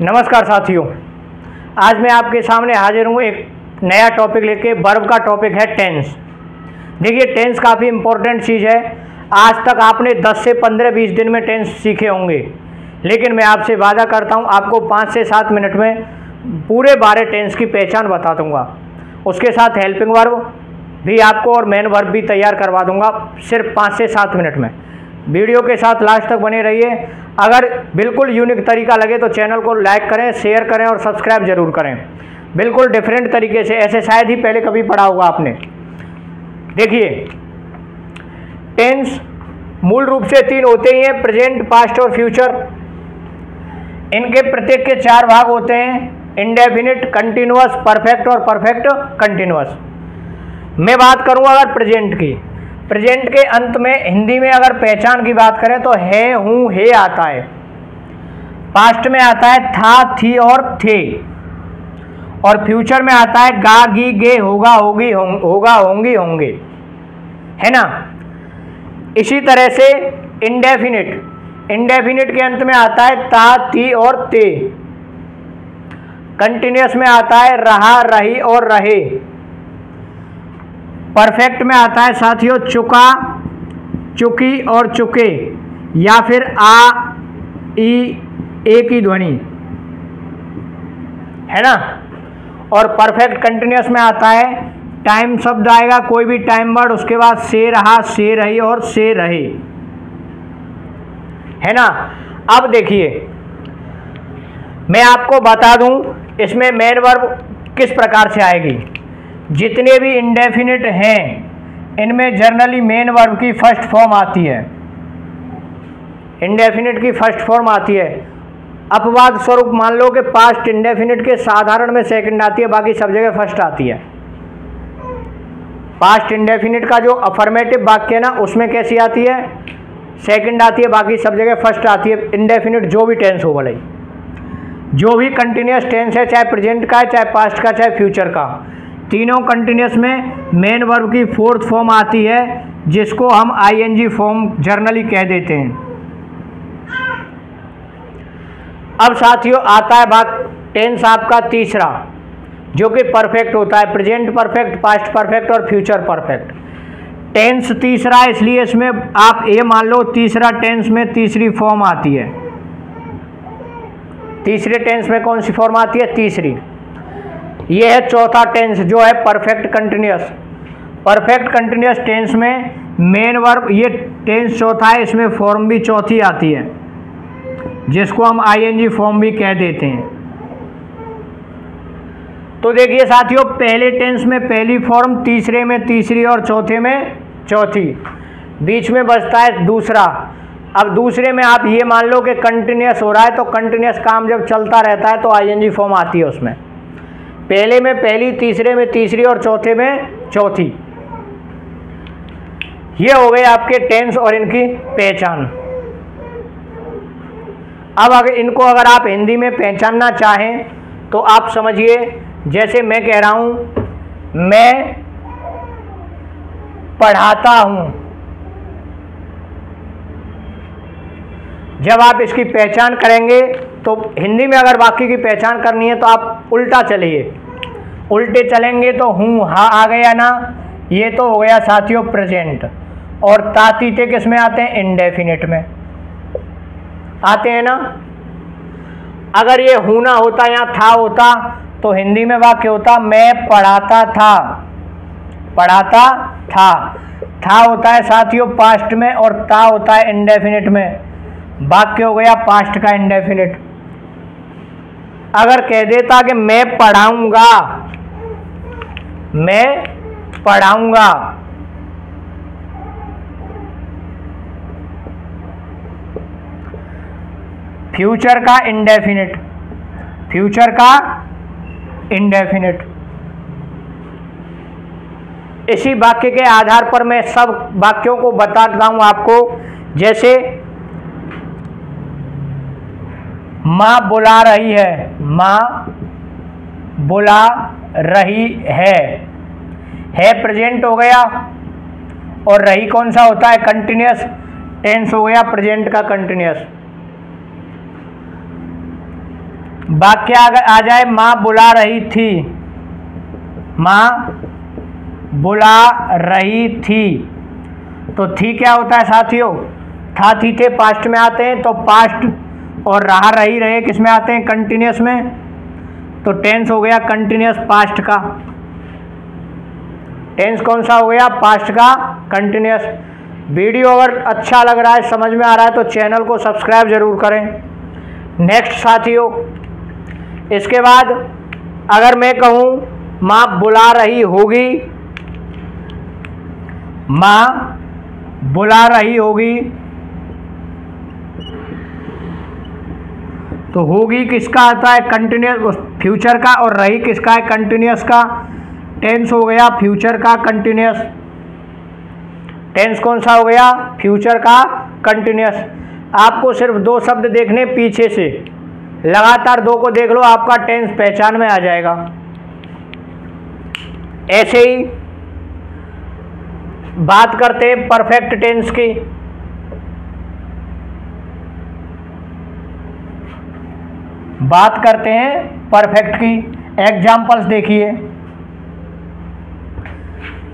नमस्कार साथियों, आज मैं आपके सामने हाजिर हूँ एक नया टॉपिक लेके। वर्ब का टॉपिक है टेंस। देखिए, टेंस काफ़ी इम्पोर्टेंट चीज़ है। आज तक आपने 10 से 15-20 दिन में टेंस सीखे होंगे, लेकिन मैं आपसे वादा करता हूँ आपको 5 से 7 मिनट में पूरे 12 टेंस की पहचान बता दूँगा। उसके साथ हेल्पिंग वर्ब भी आपको और मेन वर्ब भी तैयार करवा दूँगा सिर्फ 5 से 7 मिनट में। वीडियो के साथ लास्ट तक बने रहिए। अगर बिल्कुल यूनिक तरीका लगे तो चैनल को लाइक करें, शेयर करें और सब्सक्राइब जरूर करें। बिल्कुल डिफरेंट तरीके से, ऐसे शायद ही पहले कभी पढ़ा होगा आपने। देखिए, टेंस मूल रूप से 3 होते ही हैं, प्रेजेंट, पास्ट और फ्यूचर। इनके प्रत्येक के 4 भाग होते हैं, इंडेफिनिट, कंटिन्यूअस, परफेक्ट और परफेक्ट कंटिन्यूअस। मैं बात करूँ अगर प्रेजेंट की, प्रेजेंट के अंत में हिंदी में अगर पहचान की बात करें तो है, हूँ, हे आता है। पास्ट में आता है था, थी और थे। और फ्यूचर में आता है गा, गी, गे, होगा, होगी, होगा, होंगी, होंगे, है ना। इसी तरह से इंडेफिनिट, इंडेफिनिट के अंत में आता है ता, थी और ते। कंटिन्यूअस में आता है रहा, रही और रहे। परफेक्ट में आता है साथियों चुका, चुकी और चुके, या फिर आ, ई, ए की ध्वनि, है ना। और परफेक्ट कंटिन्यूअस में आता है टाइम शब्द आएगा, कोई भी टाइम वर्ड, उसके बाद से रहा, से रही और से रहे, है ना। अब देखिए, मैं आपको बता दूं इसमें मेन वर्ब किस प्रकार से आएगी। जितने भी इंडेफिनिट हैं इनमें जनरली मेन वर्ब की फर्स्ट फॉर्म आती है। इंडेफिनिट की फर्स्ट फॉर्म आती है। अपवाद स्वरूप मान लो कि पास्ट इंडेफिनिट के साधारण में सेकंड आती है, बाकी सब जगह फर्स्ट आती है। पास्ट इंडेफिनिट का जो अफर्मेटिव वाक्य है ना, उसमें कैसी आती है, सेकंड आती है, बाकी सब जगह फर्स्ट आती है। इंडेफिनिट जो भी टेंस हो, भले जो भी कंटिन्यूअस टेंस है, चाहे प्रेजेंट का है, चाहे पास्ट का, चाहे फ्यूचर का, तीनों कंटिन्यूअस में मेन वर्ब की फोर्थ फॉर्म आती है, जिसको हम आईएनजी फॉर्म जर्नली कह देते हैं। अब साथियों आता है भाग टेंस आपका तीसरा, जो कि परफेक्ट होता है। प्रेजेंट परफेक्ट, पास्ट परफेक्ट और फ्यूचर परफेक्ट। टेंस तीसरा इसलिए इसमें आप ये मान लो तीसरा टेंस में तीसरी फॉर्म आती है। तीसरे टेंस में कौन सी फॉर्म आती है, तीसरी। ये है चौथा टेंस जो है perfect continuous. Perfect continuous tense में मेन वर्ब, ये टेंस चौथा है, इसमें फॉर्म भी चौथी आती है, जिसको हम आईएनजी फॉर्म भी कह देते हैं। तो देखिए साथियों, पहले टेंस में पहली फॉर्म, तीसरे में तीसरी और चौथे में चौथी, बीच में बचता है दूसरा। अब दूसरे में आप ये मान लो कि कंटिन्यूअस हो रहा है, तो कंटिन्यूअस काम जब चलता रहता है तो आईएनजी फॉर्म आती है उसमें। पहले में पहली, तीसरे में तीसरी और चौथे में चौथी। ये हो गए आपके टेंस और इनकी पहचान। अब अगर आप हिंदी में पहचानना चाहें तो आप समझिए, जैसे मैं कह रहा हूं, मैं पढ़ाता हूं। जब आप इसकी पहचान करेंगे तो हिंदी में अगर वाक्य की पहचान करनी है तो आप उल्टा चलिए। उल्टे चलेंगे तो हूँ, हा आ गया ना, ये तो हो गया साथियों प्रेजेंट। और तातीते किस में आते हैं, इंडेफिनिट में आते हैं ना। अगर ये हूँ ना होता या था होता तो हिंदी में वाक्य होता मैं पढ़ाता था, पढ़ाता था। था होता है साथियों पास्ट में और ता होता है इंडेफिनिट में। वाक्य हो गया पास्ट का इंडेफिनिट। अगर कह देता कि मैं पढ़ाऊंगा, मैं पढ़ाऊंगा, फ्यूचर का इंडेफिनिट, फ्यूचर का इंडेफिनिट। इसी वाक्य के आधार पर मैं सब वाक्यों को बताता हूं आपको। जैसे माँ बुला रही है, माँ बुला रही है प्रेजेंट हो गया, और रही कौन सा होता है, कंटिन्यूअस टेंस हो गया प्रेजेंट का कंटिन्यूअस। वाक्य आ जाए माँ बुला रही थी, माँ बुला रही थी, तो थी क्या होता है साथियों, था थी थे पास्ट में आते हैं, तो पास्ट और रहा रही रहे किस में आते हैं, कंटिन्यूस में। तो टेंस हो गया कंटिन्यूस पास्ट का। टेंस कौन सा हो गया, पास्ट का कंटिन्यूस। वीडियो अगर अच्छा लग रहा है, समझ में आ रहा है, तो चैनल को सब्सक्राइब जरूर करें। नेक्स्ट साथियों, इसके बाद अगर मैं कहूँ माँ बुला रही होगी, माँ बुला रही होगी, तो होगी किसका आता है, कंटिन्यूस फ्यूचर का, और रही किसका है, कंटिन्यूस का। टेंस हो गया फ्यूचर का कंटिन्यूस। टेंस कौन सा हो गया, फ्यूचर का कंटिन्यूस। आपको सिर्फ दो शब्द देखने पीछे से, लगातार दो को देख लो, आपका टेंस पहचान में आ जाएगा। ऐसे ही बात करते हैं परफेक्ट टेंस की। बात करते हैं परफेक्ट की। एग्जाम्पल्स देखिए।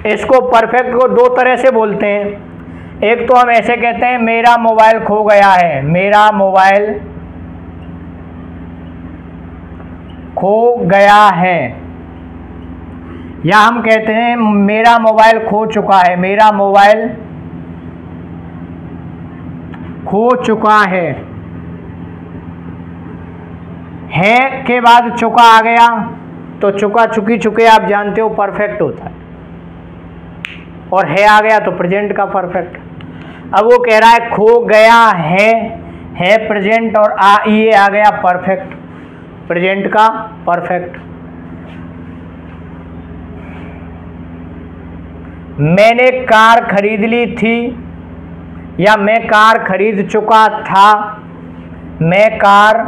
इसको परफेक्ट को दो तरह से बोलते हैं। एक तो हम ऐसे कहते हैं मेरा मोबाइल खो गया है, मेरा मोबाइल खो गया है। या हम कहते हैं मेरा मोबाइल खो चुका है, मेरा मोबाइल खो चुका है के बाद चुका आ गया, तो चुका चुकी चुके आप जानते हो परफेक्ट होता है, और है आ गया तो प्रेजेंट का परफेक्ट। अब वो कह रहा है खो गया है प्रेजेंट, और ये आ गया परफेक्ट, प्रेजेंट का परफेक्ट। मैंने कार खरीद ली थी, या मैं कार खरीद चुका था, मैं कार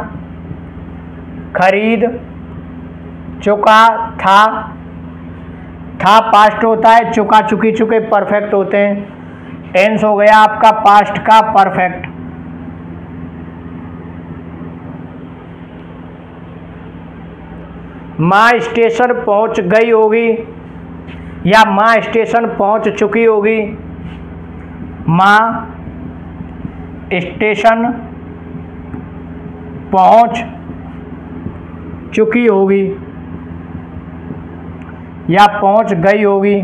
खरीद चुका था पास्ट होता है, चुका चुकी चुके परफेक्ट होते हैं। टेंस हो गया आपका पास्ट का परफेक्ट। माँ स्टेशन पहुंच गई होगी, या माँ स्टेशन पहुंच चुकी होगी, माँ स्टेशन पहुंच चुकी होगी, या पहुंच गई होगी।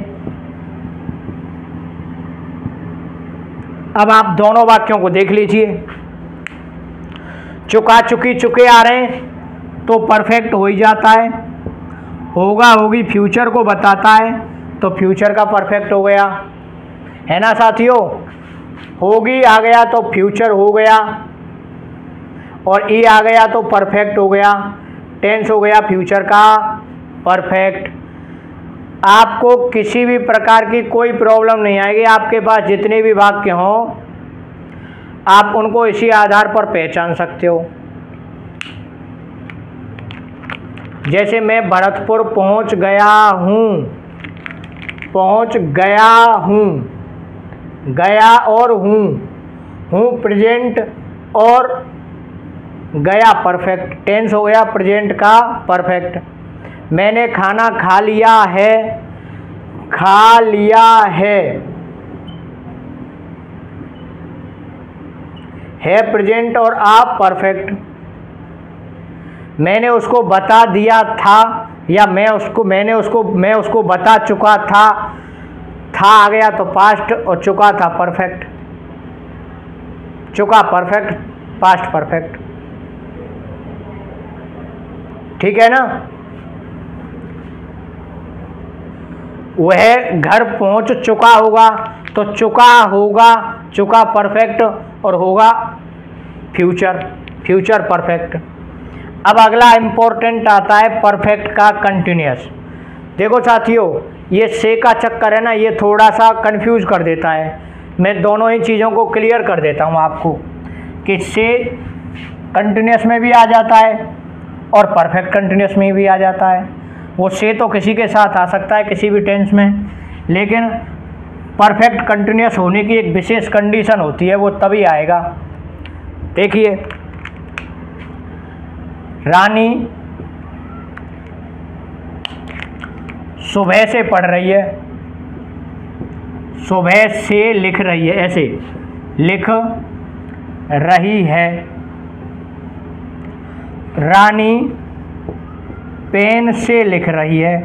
अब आप दोनों वाक्यों को देख लीजिए। चुका चुकी चुके आ रहे हैं तो परफेक्ट हो ही जाता है। होगा होगी फ्यूचर को बताता है, तो फ्यूचर का परफेक्ट हो गया, है ना साथियों। होगी आ गया तो फ्यूचर हो गया, और ई आ गया तो परफेक्ट हो गया। टेंस हो गया फ्यूचर का परफेक्ट। आपको किसी भी प्रकार की कोई प्रॉब्लम नहीं आएगी। आपके पास जितने भी वाक्य हों, आप उनको इसी आधार पर पहचान सकते हो। जैसे मैं भरतपुर पहुंच गया हूँ, पहुंच गया हूँ, गया और हूँ प्रेजेंट, और गया परफेक्ट। टेंस हो गया प्रेजेंट का परफेक्ट। मैंने खाना खा लिया है, खा लिया है प्रेजेंट और आप परफेक्ट। मैंने उसको बता दिया था, या मैं उसको बता चुका था आ गया तो पास्ट, और चुका था परफेक्ट। चुका परफेक्ट, पास्ट परफेक्ट। ठीक है ना। वह घर पहुंच चुका होगा, तो चुका होगा, चुका परफेक्ट, और होगा फ्यूचर परफेक्ट। अब अगला इंपॉर्टेंट आता है परफेक्ट का कंटिन्यूस। देखो साथियों, ये से का चक्कर है ना, ये थोड़ा सा कंफ्यूज कर देता है। मैं दोनों ही चीज़ों को क्लियर कर देता हूँ आपको, कि से कंटिन्यूस में भी आ जाता है और परफेक्ट कंटिन्यूस में भी आ जाता है। वो से तो किसी के साथ आ सकता है किसी भी टेंस में, लेकिन परफेक्ट कंटिन्यूस होने की एक विशेष कंडीशन होती है, वो तभी आएगा। देखिए रानी सुबह से पढ़ रही है, सुबह से लिख रही है, ऐसे लिख रही है। रानी पेन से लिख रही है।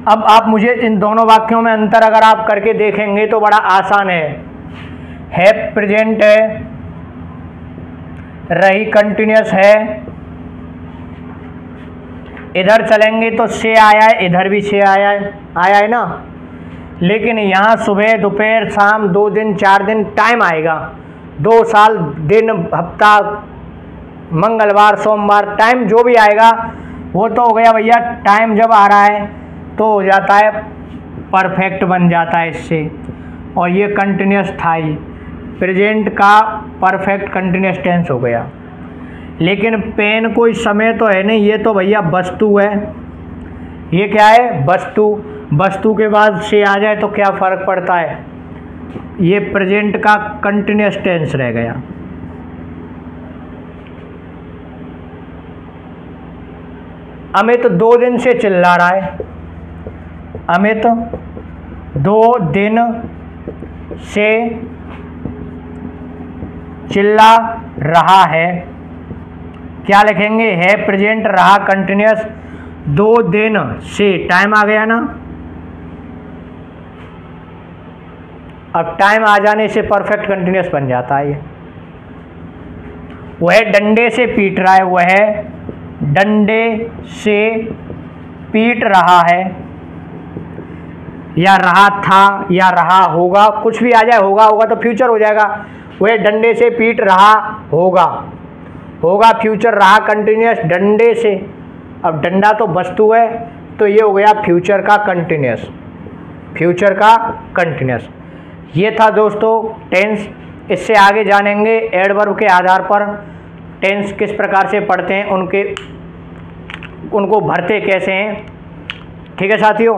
अब आप मुझे इन दोनों वाक्यों में अंतर अगर आप करके देखेंगे तो बड़ा आसान है प्रेजेंट है, रही कंटिन्यूस है, इधर चलेंगे तो से आया है, इधर भी से आया है ना। लेकिन यहाँ सुबह दोपहर शाम 2 दिन 4 दिन टाइम आएगा, 2 साल दिन हफ्ता मंगलवार सोमवार टाइम जो भी आएगा वो तो हो गया भैया। टाइम जब आ रहा है तो हो जाता है परफेक्ट बन जाता है इससे, और ये कंटिन्यूस था ही, प्रेजेंट का परफेक्ट कंटिन्यूस टेंस हो गया। लेकिन पेन कोई समय तो है नहीं, ये तो भैया वस्तु है। ये क्या है? वस्तु। वस्तु के बाद से आ जाए तो क्या फ़र्क पड़ता है? ये प्रेजेंट का कंटिन्यूस टेंस रह गया। अमित 2 दिन से चिल्ला रहा है, अमित 2 दिन से चिल्ला रहा है। क्या लिखेंगे? है प्रेजेंट, रहा कंटिन्यूस, 2 दिन से टाइम आ गया ना। अब टाइम आ जाने से परफेक्ट कंटिन्यूस बन जाता है। ये वह डंडे से पीट रहा है, वह डंडे से पीट रहा है, या रहा था या रहा होगा, कुछ भी आ जाए, होगा होगा तो फ्यूचर हो जाएगा। वह डंडे से पीट रहा होगा, होगा फ्यूचर, रहा कंटिन्यूस, डंडे से। अब डंडा तो वस्तु है तो ये हो गया फ्यूचर का कंटिन्यूस, फ्यूचर का कंटिन्यूस। ये था दोस्तों टेंस। इससे आगे जानेंगे एडवर्ब के आधार पर टेंस किस प्रकार से पढ़ते हैं, उनको भरते कैसे हैं। ठीक है साथियों।